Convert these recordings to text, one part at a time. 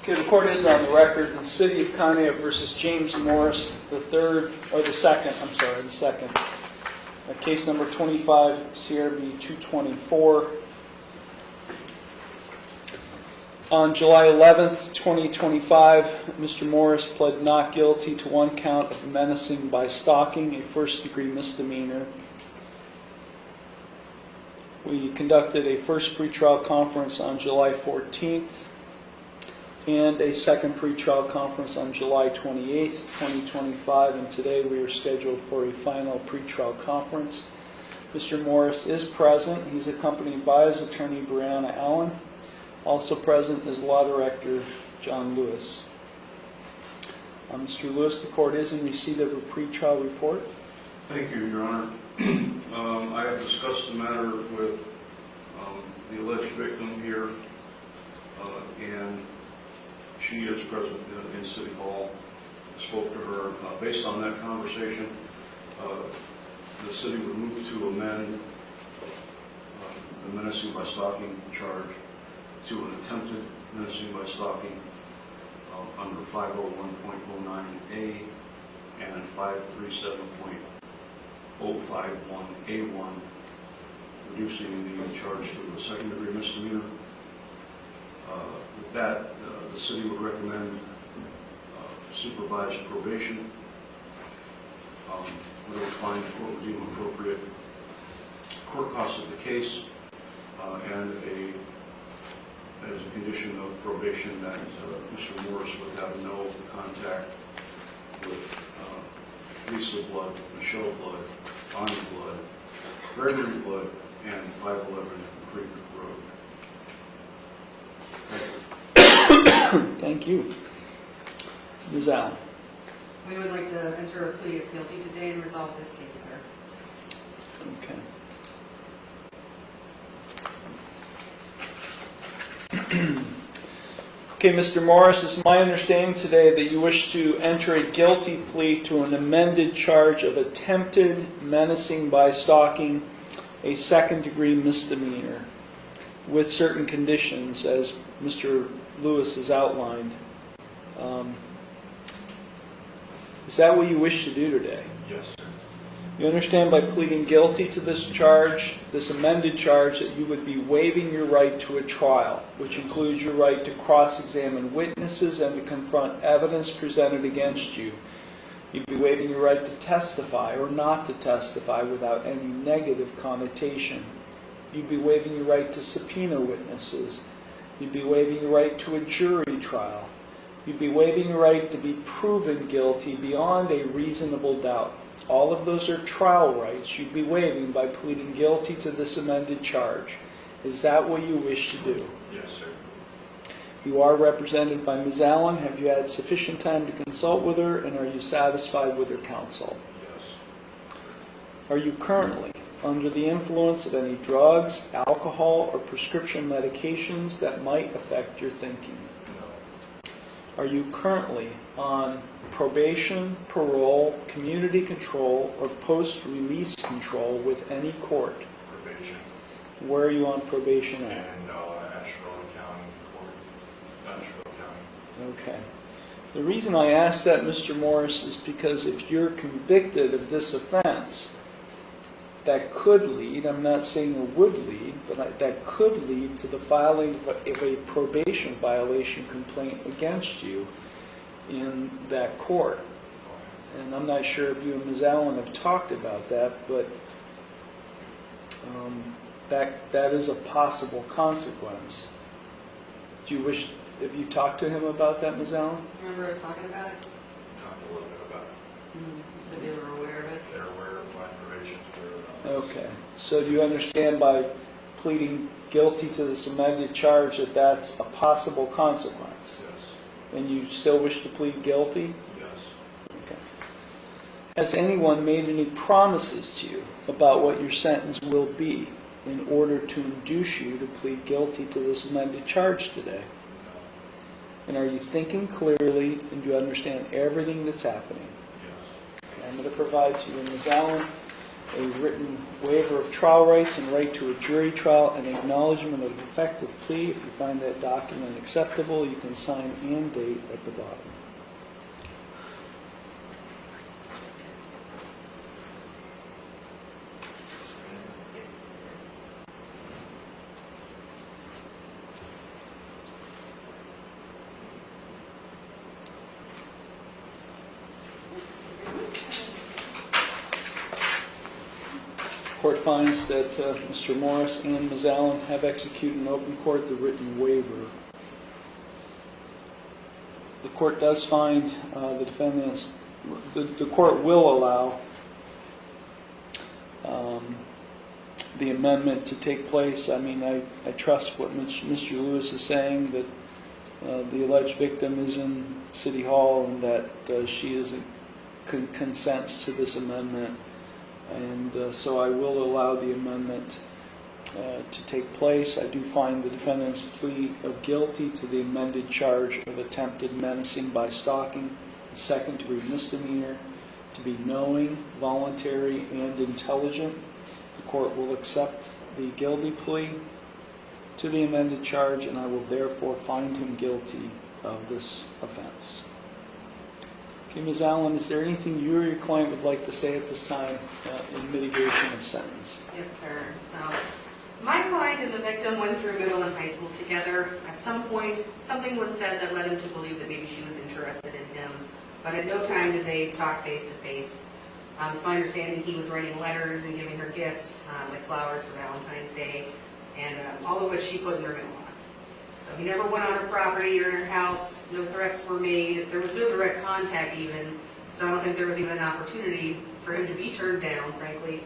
Okay, the court is on the record. The City of Conneaut versus James Morris, the second. Case number 25, CRB 224. On July 11th, 2025, Mr. Morris pled not guilty to one count of menacing by stalking, a first-degree misdemeanor. We conducted a first pretrial conference on July 14th and a second pretrial conference on July 28th, 2025, and today we are scheduled for a final pretrial conference. Mr. Morris is present. He's accompanied by his attorney, Brianna Allen. Also present is Law Director John Lewis. Mr. Lewis, the court is in receipt of a pretrial report. Thank you, Your Honor. I have discussed the matter with the alleged victim here, and she is present in City Hall. I spoke to her. Based on that conversation, the city would move to amend the menacing by stalking charge to an attempted menacing by stalking under 501.09A and 537.051A1, reducing the charge to a second-degree misdemeanor. With that, the city would recommend supervised probation. We would find the court would deem appropriate court costs of the case, and as a condition of probation that Mr. Morris would have no contact with Lisa Blood, Michelle Blood, Bonnie Blood, Gregory Blood, and 511 Creek Road. Thank you. Ms. Allen. We would like to enter a plea of guilty today and resolve this case, sir. Okay. Okay, Mr. Morris, it's my understanding today that you wish to enter a guilty plea to an amended charge of attempted menacing by stalking, a second-degree misdemeanor, with certain conditions, as Mr. Lewis has outlined. Is that what you wish to do today? Yes, sir. You understand by pleading guilty to this charge, this amended charge, that you would be waiving your right to a trial, which includes your right to cross-examine witnesses and to confront evidence presented against you. You'd be waiving your right to testify or not to testify without any negative connotation. You'd be waiving your right to subpoena witnesses. You'd be waiving your right to a jury trial. You'd be waiving your right to be proven guilty beyond a reasonable doubt. All of those are trial rights you'd be waiving by pleading guilty to this amended charge. Is that what you wish to do? Yes, sir. You are represented by Ms. Allen. Have you had sufficient time to consult with her, and are you satisfied with her counsel? Yes. Are you currently under the influence of any drugs, alcohol, or prescription medications that might affect your thinking? No. Are you currently on probation, parole, community control, or post-release control with any court? Probation. Where are you on probation at? And Asheville County Court. Asheville County. Okay. The reason I ask that, Mr. Morris, is because if you're convicted of this offense, that could lead, I'm not saying it would lead, but that could lead to the filing of a probation violation complaint against you in that court. And I'm not sure if you and Ms. Allen have talked about that, but that is a possible consequence. Do you wish, have you talked to him about that, Ms. Allen? Remember us talking about it? Talked a little bit about it. You said they were aware of it. They're aware of my probation. Okay. So do you understand by pleading guilty to this amended charge that that's a possible consequence? Yes. And you still wish to plead guilty? Yes. Okay. Has anyone made any promises to you about what your sentence will be in order to induce you to plead guilty to this amended charge today? No. And are you thinking clearly and do you understand everything that's happening? Yes. Okay, I'm going to provide to you, Ms. Allen, a written waiver of trial rights and right to a jury trial, and acknowledgement of effective plea. If you find that document acceptable, you can sign and date at the bottom. Court finds that Mr. Morris and Ms. Allen have executed in open court the written waiver. The court does find the defendants, the court will allow the amendment to take place. I mean, I trust what Mr. Lewis is saying, that the alleged victim is in City Hall and that she is consents to this amendment. And so I will allow the amendment to take place. I do find the defendant's plea of guilty to the amended charge of attempted menacing by stalking, the second-degree misdemeanor, to be knowing, voluntary, and intelligent. The court will accept the guilty plea to the amended charge, and I will therefore find him guilty of this offense. Okay, Ms. Allen, is there anything you or your client would like to say at this time in mitigation of sentence? Yes, sir. So, my client and the victim went through middle and high school together. At some point, something was said that led him to believe that maybe she was interested in him, but at no time did they talk face to face. It's my understanding he was writing letters and giving her gifts, like flowers for Valentine's Day, and all of which she put in her mailbox. So he never went on her property or in her house. No threats were made. There was no direct contact even, so I don't think there was even an opportunity for him to be turned down, frankly,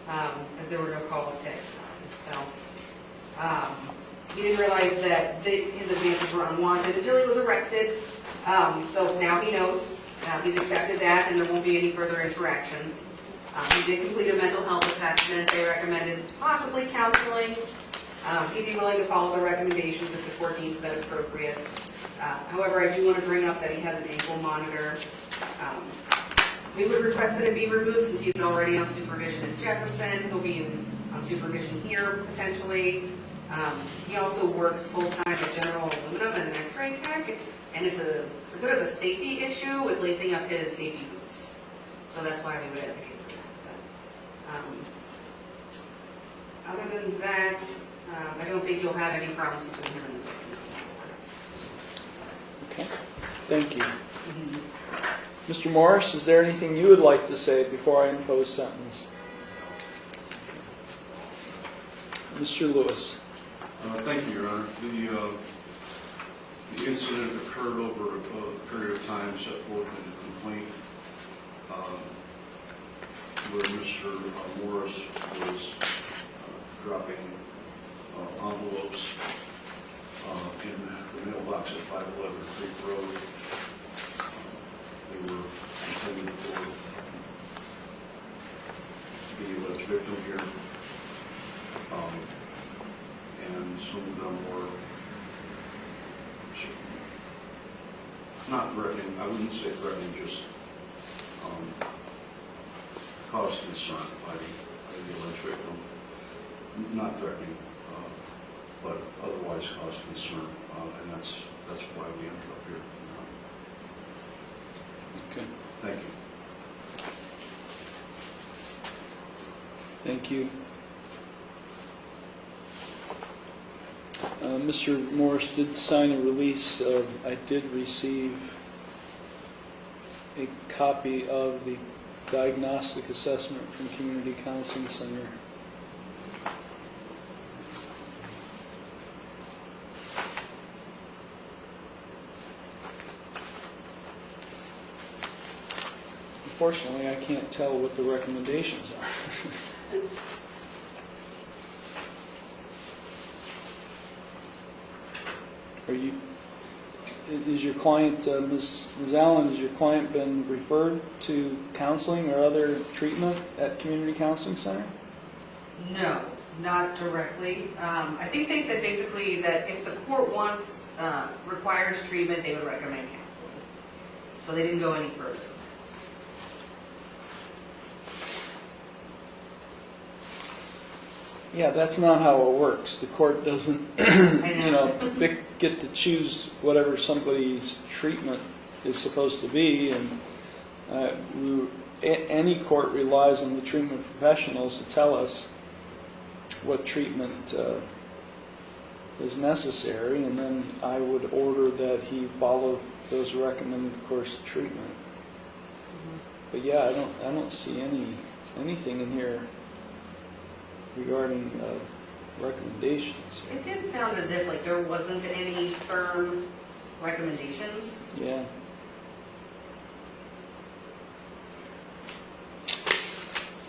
as there were no calls, texts. So he didn't realize that his advances were unwanted until he was arrested. So now he knows. He's accepted that, and there won't be any further interactions. He did complete a mental health assessment. They recommended possibly counseling. He'd be willing to follow the recommendations if the court deems that appropriate. However, I do want to bring up that he has an ankle monitor. We would request that it be removed since he's already on supervision in Jefferson. He'll be on supervision here potentially. He also works full-time at General Aluminum as an x-ray tech, and it's a bit of a safety issue with lacing up his safety boots. So that's why we would advocate for that. But, other than that, I don't think you'll have any problems between him and the victim. Okay, thank you. Mr. Morris, is there anything you would like to say before I impose sentence? Mr. Lewis. Thank you, Your Honor. The incident occurred over a period of time set forth in the complaint where Mr. Morris was dropping envelopes in the mailbox at 511 Creek Road. They were intended for the alleged victim here. And some of them were not threatening, I wouldn't say threatening, just caused concern by the alleged victim. Not threatening, but otherwise caused concern, and that's why we ended up here. Okay, Thank you. thank you. Mr. Morris did sign a release. I did receive a copy of the diagnostic assessment from Community Counseling Center. Unfortunately, I can't tell what the recommendations are. Is your client, Ms. Allen, has your client been referred to counseling or other treatment at Community Counseling Center? No, not directly. I think they said basically that if the court requires treatment, they would recommend counseling. So they didn't go any further. Yeah, that's not how it works. The court doesn't, I know. get to choose whatever somebody's treatment is supposed to be, and any court relies on the treatment professionals to tell us what treatment is necessary, and then I would order that he follow those recommended course of treatment. But yeah, I don't see anything in here regarding recommendations. It did sound as if like there wasn't any firm recommendations. Yeah.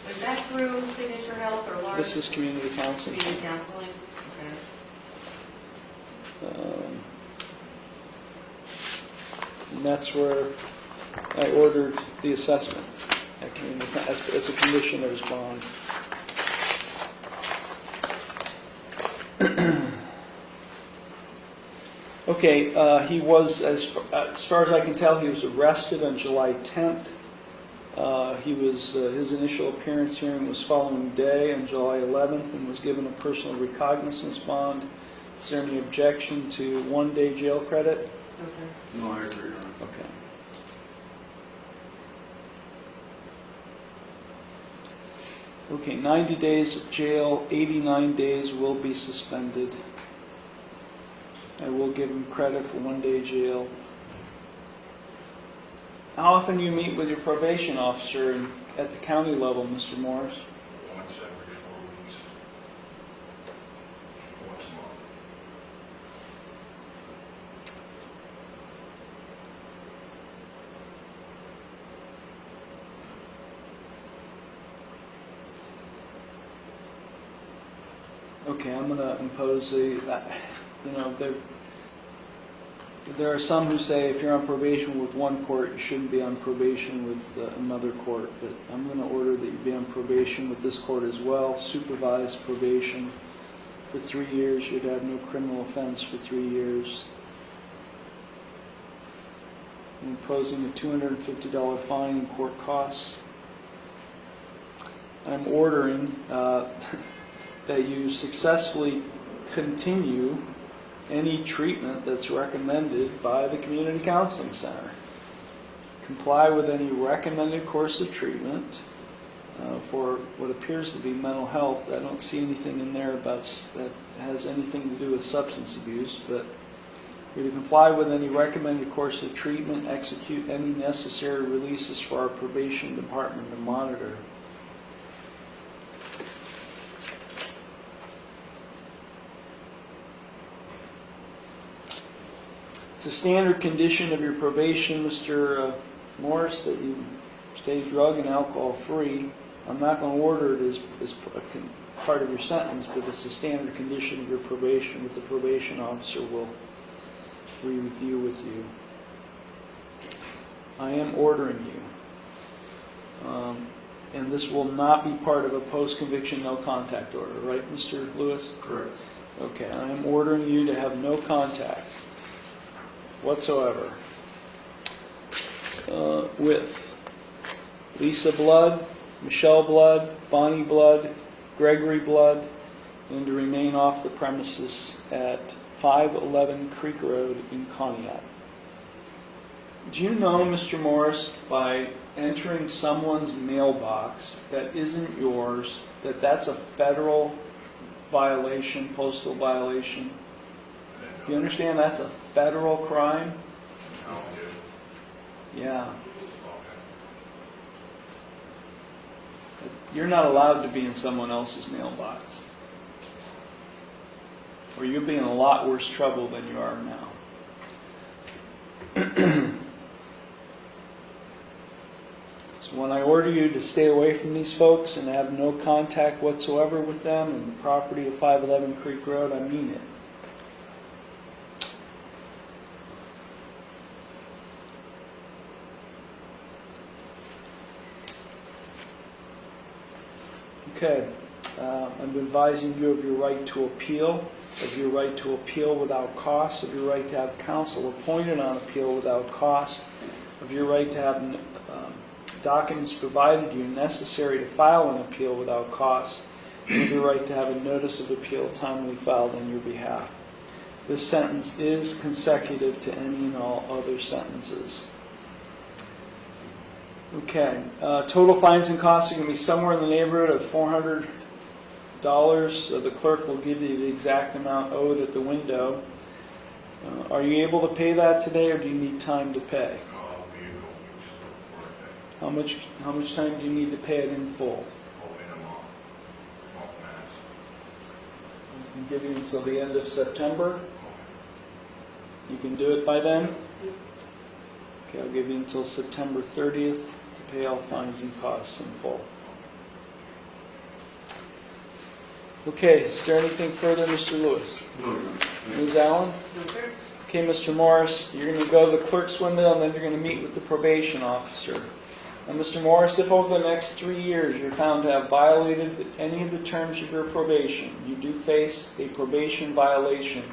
Is that through Signature Health or Large? This is community counseling. Community counseling? Okay. And that's where I ordered the assessment at community, as a condition of his bond. Okay, he was, as far as I can tell, he was arrested on July 10th. His initial appearance hearing was following day on July 11th and was given a personal recognizance bond. Is there any objection to 1-day jail credit? Okay. No, I agree, Your Honor. Okay. Okay, 90 days of jail, 89 days will be suspended. I will give him credit for 1-day jail. How often do you meet with your probation officer at the county level, Mr. Morris? Once every 4 weeks. Once a month. Okay, I'm going to impose there are some who say if you're on probation with one court, you shouldn't be on probation with another court. But I'm going to order that you be on probation with this court as well, supervised probation for 3 years. You'd have no criminal offense for 3 years. I'm imposing a $250 fine in court costs. I'm ordering that you successfully continue any treatment that's recommended by the Community Counseling Center. Comply with any recommended course of treatment for what appears to be mental health. I don't see anything in there about that has anything to do with substance abuse, but you're to comply with any recommended course of treatment, execute any necessary releases for our probation department to monitor. It's a standard condition of your probation, Mr. Morris, that you stay drug and alcohol free. I'm not going to order it as part of your sentence, but it's a standard condition of your probation that the probation officer will review with you. I am ordering you. And this will not be part of a post-conviction no contact order, right, Mr. Lewis? Correct. Okay, I am ordering you to have no contact whatsoever with Lisa Blood, Michelle Blood, Bonnie Blood, Gregory Blood, and to remain off the premises at 511 Creek Road in Conneaut. Do you know, Mr. Morris, by entering someone's mailbox that isn't yours, that's a federal violation, postal violation? Do you understand that's a federal crime? No, I do. Yeah. Okay. You're not allowed to be in someone else's mailbox. Or you'll be in a lot worse trouble than you are now. So when I order you to stay away from these folks and have no contact whatsoever with them and the property of 511 Creek Road, I mean it. Okay, I'm advising you of your right to appeal, of your right to appeal without cost, of your right to have counsel appointed on appeal without cost, of your right to have documents provided to you necessary to file an appeal without cost, with the right to have a notice of appeal timely filed on your behalf. This sentence is consecutive to any and all other sentences. Okay, total fines and costs are going to be somewhere in the neighborhood of $400. So the clerk will give you the exact amount owed at the window. Are you able to pay that today, or do you need time to pay? Vehicle use for that. How much time do you need to pay it in full? In a month. Max. I can give you until the end of September. You can do it by then? Okay, I'll give you until September 30th to pay all fines and costs in full. Okay, is there anything further, Mr. Lewis? No, Your Honor. Ms. Allen? No, sir. Okay, Mr. Morris, you're going to go to the clerk's window, and then you're going to meet with the probation officer. Now, Mr. Morris, if over the next 3 years you're found to have violated any of the terms of your probation, you do face a probation violation.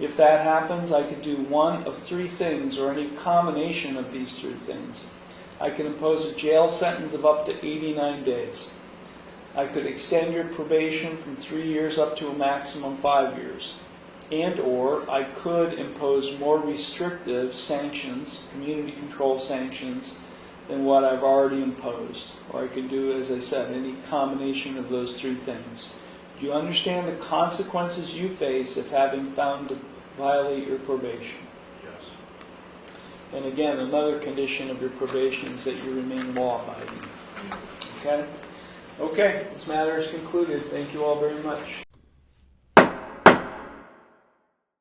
If that happens, I could do one of three things, or any combination of these three things. I can impose a jail sentence of up to 89 days. I could extend your probation from 3 years up to a maximum 5 years. And/or I could impose more restrictive sanctions, community control sanctions, than what I've already imposed. Or I could do, as I said, any combination of those three things. Do you understand the consequences you face if having found to violate your probation? Yes. And again, another condition of your probation is that you remain law-abiding. Okay? Okay, this matter is concluded. Thank you all very much.